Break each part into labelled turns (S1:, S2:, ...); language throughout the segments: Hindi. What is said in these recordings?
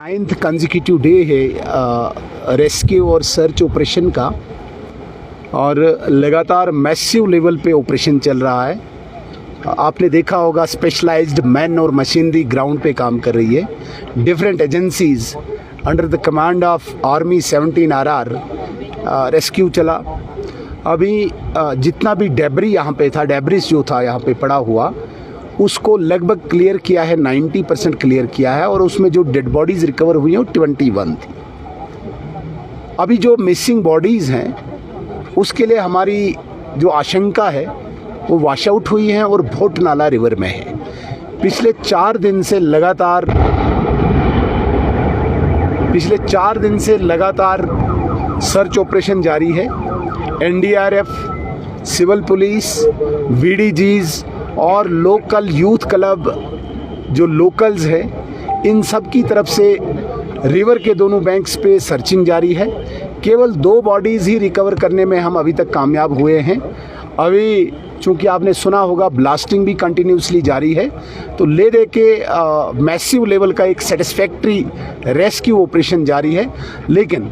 S1: 9th कंसेक्यूटिव डे है रेस्क्यू और सर्च ऑपरेशन का और लगातार मैसिव लेवल पे ऑपरेशन चल रहा है। आपने देखा होगा स्पेशलाइज्ड मैन और मशीनरी ग्राउंड पे काम कर रही है। Different agencies under the command of army 17 RR rescue चला। अभी जितना भी डेब्री यहाँ पे था, डेब्रिस जो था यहाँ पे पड़ा हुआ, उसको लगभग क्लियर किया है, 90% क्लियर किया है और उसमें जो डेड बॉडीज़ रिकवर हुई हैं वो 21 थी। अभी जो मिसिंग बॉडीज़ हैं उसके लिए हमारी जो आशंका है वो वॉश आउट हुई हैं और भोट नाला रिवर में है। पिछले 4 दिन से लगातार सर्च ऑपरेशन जारी है। NDRF, सिविल पुलिस, VDGs और लोकल यूथ क्लब जो लोकल्स हैं, इन सब की तरफ से रिवर के दोनों बैंक्स पे सर्चिंग जारी है। केवल 2 बॉडीज़ ही रिकवर करने में हम अभी तक कामयाब हुए हैं। अभी चूँकि आपने सुना होगा ब्लास्टिंग भी कंटिन्यूसली जारी है, तो ले दे के मैसिव लेवल का एक सेटिस्फैक्ट्री रेस्क्यू ऑपरेशन जारी है। लेकिन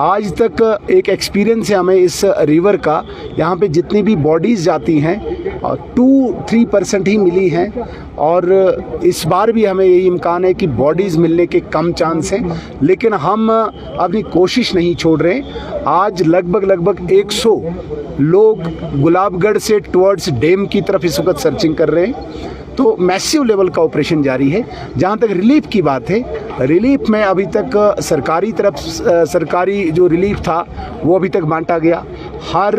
S1: आज तक एक एक्सपीरियंस है हमें इस रिवर का, यहाँ पे जितनी भी बॉडीज़ जाती हैं 2-3% ही मिली हैं और इस बार भी हमें यही इम्कान है कि बॉडीज़ मिलने के कम चांस हैं, लेकिन हम अपनी कोशिश नहीं छोड़ रहे हैं। आज लगभग 100 लोग गुलाबगढ़ से टुवर्ड्स डैम की तरफ इस वक्त सर्चिंग कर रहे हैं। तो मैसिव लेवल का ऑपरेशन जारी है। जहाँ तक रिलीफ की बात है, रिलीफ में अभी तक सरकारी जो रिलीफ था वो अभी तक बांटा गया। हर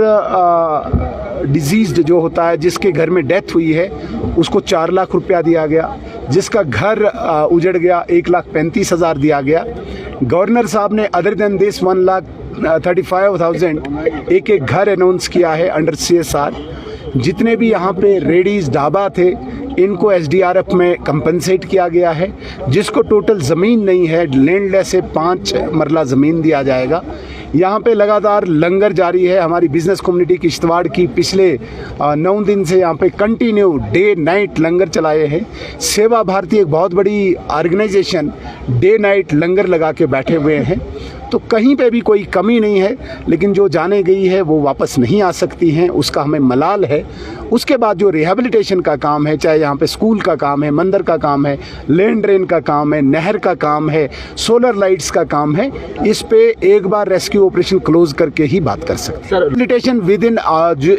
S1: डिजीज़्ड जो होता है, जिसके घर में डेथ हुई है, उसको 4 लाख रुपया दिया गया। जिसका घर उजड़ गया 1,35,000 दिया गया। गवर्नर साहब ने अदर देन दिस 1,35,000 एक घर अनाउंस किया है अंडर CSR। जितने भी यहाँ पे रेडीज़ ढाबा थे, इनको SDRF में कंपनसेट किया गया है। जिसको टोटल ज़मीन नहीं है, लैंडलेस से 5 मरला ज़मीन दिया जाएगा। यहाँ पे लगातार लंगर जारी है। हमारी बिज़नेस कम्युनिटी किश्तवाड़ की पिछले 9 दिन से यहाँ पे कंटिन्यू डे नाइट लंगर चलाए हैं। सेवा भारती एक बहुत बड़ी ऑर्गेनाइजेशन डे नाइट लंगर लगा के बैठे हुए हैं। तो कहीं पे भी कोई कमी नहीं है, लेकिन जो जाने गई है वो वापस नहीं आ सकती हैं, उसका हमें मलाल है। उसके बाद जो रिहेबिलिटेशन का काम है, चाहे यहाँ पे स्कूल का काम है, मंदिर का काम है, लैंड ड्रेन का काम है, नहर का काम है, सोलर लाइट्स का काम है, इस पे एक बार रेस्क्यू ऑपरेशन क्लोज करके ही बात कर सकते हैं। रिहेबिलिटेशन विद इन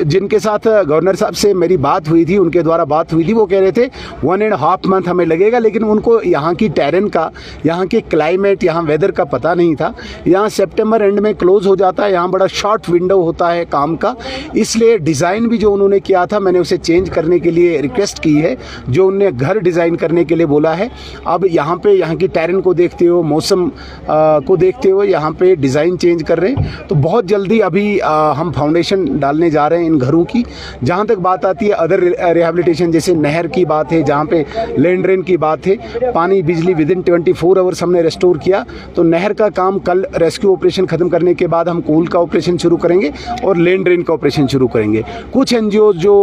S1: जिनके साथ गवर्नर साहब से मेरी बात हुई थी, उनके द्वारा बात हुई थी, वो कह रहे थे 1.5 मंथ हमें लगेगा, लेकिन उनको यहाँ की टेरेन का, यहाँ के क्लाइमेट, यहाँ वेदर का पता नहीं था। यहाँ सितंबर एंड में क्लोज हो जाता है, यहाँ बड़ा शॉर्ट विंडो होता है काम का, इसलिए डिज़ाइन भी जो उन्होंने किया था मैंने उसे चेंज करने के लिए रिक्वेस्ट की है। जो उन्होंने घर डिज़ाइन करने के लिए बोला है, अब यहाँ पे यहाँ की टेरेन को देखते हुए, मौसम को देखते हुए यहाँ पे डिज़ाइन चेंज कर रहे हैं। तो बहुत जल्दी अभी हम फाउंडेशन डालने जा रहे हैं इन घरों की। जहाँ तक बात आती है अदर रिहेबिलिटेशन, जैसे नहर की बात है, जहाँ पे लैंड ड्रेन की बात है, पानी बिजली विदिन 24 आवर्स हमने रेस्टोर किया। तो नहर का काम कल रेस्क्यू ऑपरेशन खत्म करने के बाद हम कूल का ऑपरेशन शुरू करेंगे और लैंड ड्रेन का ऑपरेशन शुरू करेंगे। कुछ NGOs जो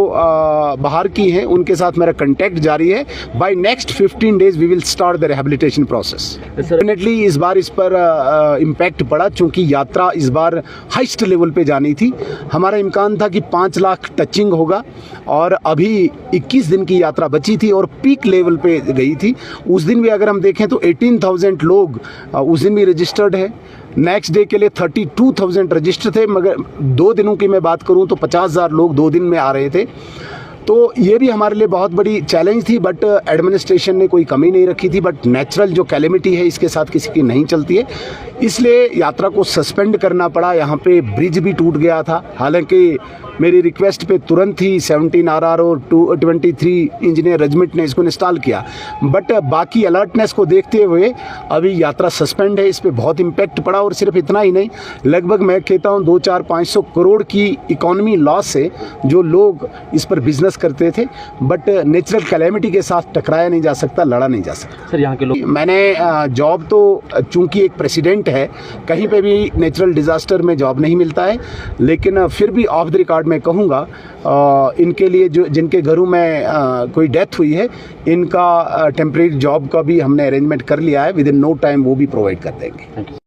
S1: बाहर की हैं, उनके साथ मेरा कांटेक्ट जारी है। By next 15 days we will start the rehabilitation process. Definitely इस बार इस पर इम्पैक्ट पड़ा, चूँकि यात्रा इस बार हाइस्ट लेवल पे जानी थी। हमारा इम्कान था कि 5 लाख टचिंग होगा और अभी 21 दिन की यात्रा बची थी और पीक लेवल पे गई थी। उस दिन भी अगर हम देखें तो 18,000 लोग उस दिन भी रजिस्टर्ड है। नेक्स्ट डे के लिए 32,000 रजिस्टर थे, मगर 2 दिनों की मैं बात करूं तो 50,000 लोग 2 दिन में आ रहे थे। तो ये भी हमारे लिए बहुत बड़ी चैलेंज थी, बट एडमिनिस्ट्रेशन ने कोई कमी नहीं रखी थी। बट नेचुरल जो कैलेमिटी है, इसके साथ किसी की नहीं चलती है, इसलिए यात्रा को सस्पेंड करना पड़ा। यहाँ पे ब्रिज भी टूट गया था, हालांकि मेरी रिक्वेस्ट पे तुरंत ही 17 RR और 23 इंजीनियर रेजिमेंट ने इसको इंस्टॉल किया। बट बाकी अलर्टनेस को देखते हुए अभी यात्रा सस्पेंड है। इस पर बहुत इम्पैक्ट पड़ा और सिर्फ इतना ही नहीं, लगभग मैं कहता हूँ 200-500 करोड़ की इकोनॉमी लॉस है जो लोग इस पर बिजनेस करते थे। बट नेचुरल कैलेमिटी के साथ टकराया नहीं जा सकता, लड़ा नहीं जा सकता।
S2: सर यहाँ के लोग,
S1: मैंने जॉब तो चूँकि एक प्रेसिडेंट कंस्ट्रेंट है, कहीं पे भी नेचुरल डिज़ास्टर में जॉब नहीं मिलता है। लेकिन फिर भी ऑफ द रिकॉर्ड मैं कहूँगा इनके लिए जो जिनके घरों में कोई डेथ हुई है, इनका टेम्परेरी जॉब का भी हमने अरेंजमेंट कर लिया है। विद इन नो टाइम वो भी प्रोवाइड कर देंगे।